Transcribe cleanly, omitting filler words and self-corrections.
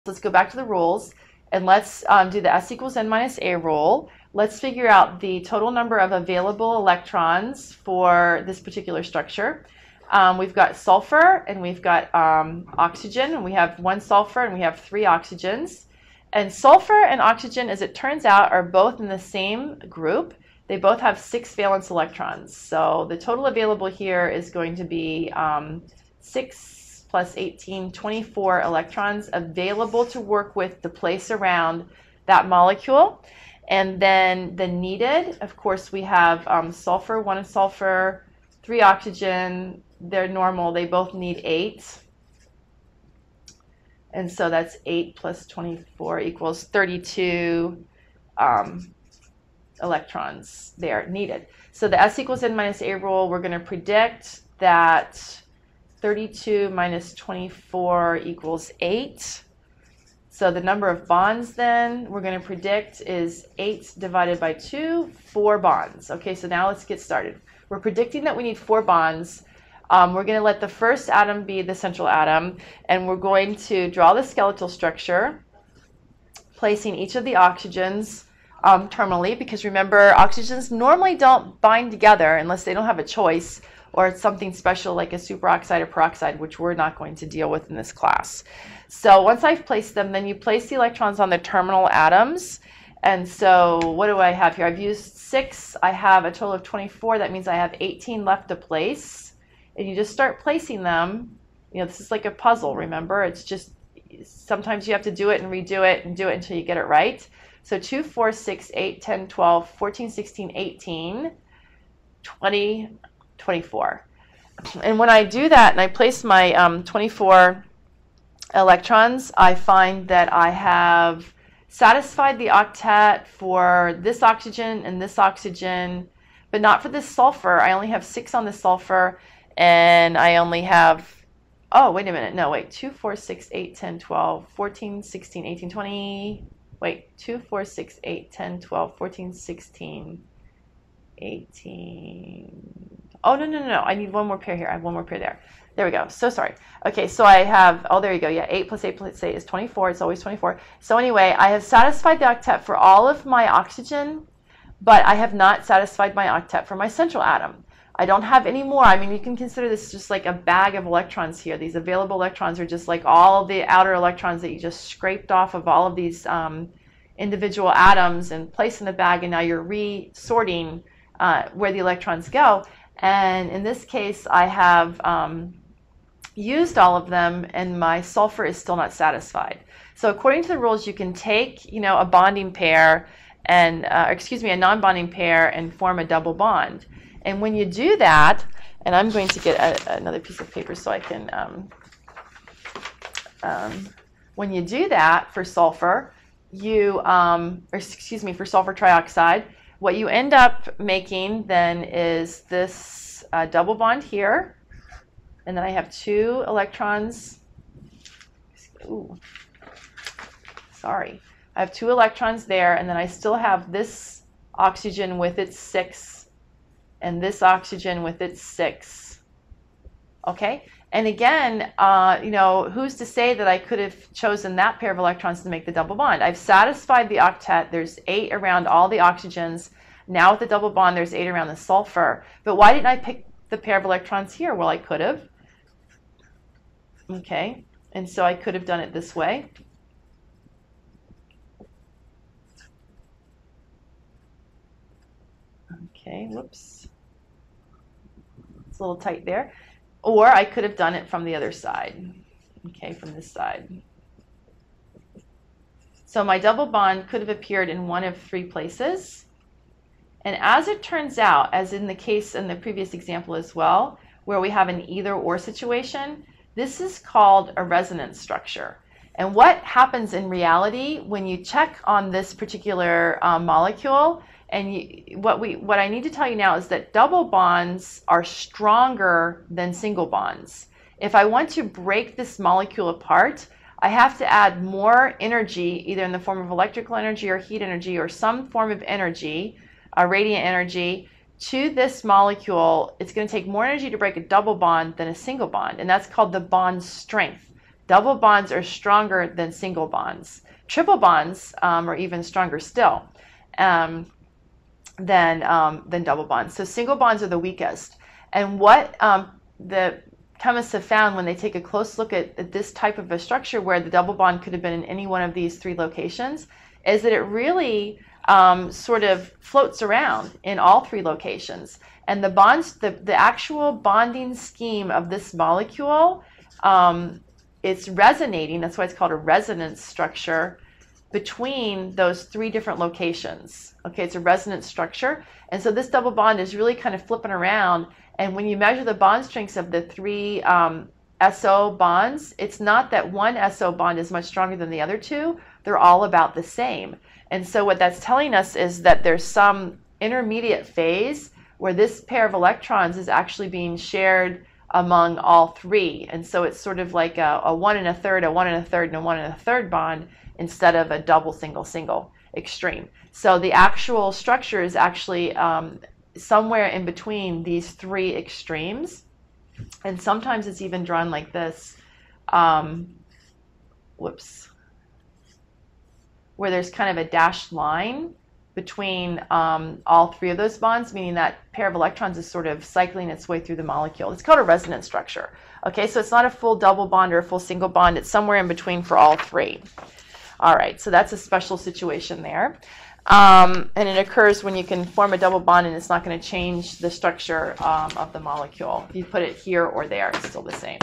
Let's go back to the rules and let's do the S equals N minus A rule. Let's figure out the total number of available electrons for this particular structure. We've got sulfur and we've got oxygen, and we have 1 sulfur and we have 3 oxygens. And sulfur and oxygen, as it turns out, are both in the same group. They both have 6 valence electrons. So the total available here is going to be 6 plus 18, 24 electrons available to work with to place around that molecule. And then the needed, of course, we have sulfur, 1 sulfur, 3 oxygen. They're normal. They both need 8. And so that's 8 plus 24 equals 32 electrons there needed. So the S equals N minus A rule, we're going to predict that 32 minus 24 equals 8. So the number of bonds then we're going to predict is 8 divided by 2, 4 bonds. Okay, so now let's get started. We're predicting that we need 4 bonds. We're going to let the first atom be the central atom, and we're going to draw the skeletal structure, placing each of the oxygens terminally, because remember, oxygens normally don't bind together unless they don't have a choice, or it's something special like a superoxide or peroxide, which we're not going to deal with in this class. So once I've placed them, then you place the electrons on the terminal atoms. And so what do I have here? I've used 6. I have a total of 24. That means I have 18 left to place. And you just start placing them. You know, this is like a puzzle, remember? It's just sometimes you have to do it and redo it and do it until you get it right. So 2, 4, 6, 8, 10, 12, 14, 16, 18, 20, 24. And when I do that and I place my 24 electrons, I find that I have satisfied the octet for this oxygen and this oxygen, but not for this sulfur. I only have 6 on the sulfur, and I only have, oh, wait a minute, no, wait, 2, 4, 6, 8, 10, 12, 14, 16, 18, 20, wait, 2, 4, 6, 8, 10, 12, 14, 16, 18, oh, no, I need 1 more pair here. I have 1 more pair there. There we go. So sorry. Okay, so I have, oh, there you go. Yeah, 8 plus 8 plus 8 is 24. It's always 24. So anyway, I have satisfied the octet for all of my oxygen, but I have not satisfied my octet for my central atom. I don't have any more. I mean, you can consider this just like a bag of electrons here. These available electrons are just like all of the outer electrons that you just scraped off of all of these individual atoms and placed in the bag, and now you're resorting where the electrons go. And in this case, I have used all of them, and my sulfur is still not satisfied. So according to the rules, you can take, you know, a bonding pair and, a non-bonding pair and form a double bond. And when you do that, and I'm going to get another piece of paper so I can, when you do that for sulfur, you, for sulfur trioxide, what you end up making then is this double bond here, and then I have 2 electrons. Ooh, sorry. I have 2 electrons there, and then I still have this oxygen with its 6, and this oxygen with its 6. Okay? And again, you know, who's to say that I could have chosen that pair of electrons to make the double bond? I've satisfied the octet. There's 8 around all the oxygens. Now with the double bond, there's 8 around the sulfur. But why didn't I pick the pair of electrons here? Well, I could have. Okay, and so I could have done it this way. Okay, whoops. It's a little tight there. Or I could have done it from the other side. Okay, from this side. So my double bond could have appeared in one of 3 places. And as it turns out, as in the case in the previous example as well, where we have an either-or situation, this is called a resonance structure. And what happens in reality when you check on this particular molecule, and what I need to tell you now is that double bonds are stronger than single bonds. If I want to break this molecule apart, I have to add more energy, either in the form of electrical energy or heat energy or some form of energy, radiant energy, to this molecule. It's going to take more energy to break a double bond than a single bond, and that's called the bond strength. Double bonds are stronger than single bonds. Triple bonds are even stronger still than double bonds. So single bonds are the weakest. And what the chemists have found when they take a close look at this type of a structure where the double bond could have been in any one of these three locations is that it really sort of floats around in all three locations. And the bonds, the actual bonding scheme of this molecule, it's resonating, that's why it's called a resonance structure, between those three different locations. Okay, it's a resonance structure. And so this double bond is really kind of flipping around. And when you measure the bond strengths of the three SO bonds, it's not that one SO bond is much stronger than the other two. They're all about the same. And so what that's telling us is that there's some intermediate phase where this pair of electrons is actually being shared among all three. And so it's sort of like a 1 1/3, a 1 1/3, and a 1 1/3 bond instead of a double, single extreme. So the actual structure is actually somewhere in between these three extremes. And sometimes it's even drawn like this. Where there's kind of a dashed line between all three of those bonds, meaning that pair of electrons is sort of cycling its way through the molecule. It's called a resonance structure. Okay, so it's not a full double bond or a full single bond. It's somewhere in between for all three. All right, so that's a special situation there. And it occurs when you can form a double bond and it's not going to change the structure of the molecule. If you put it here or there, it's still the same.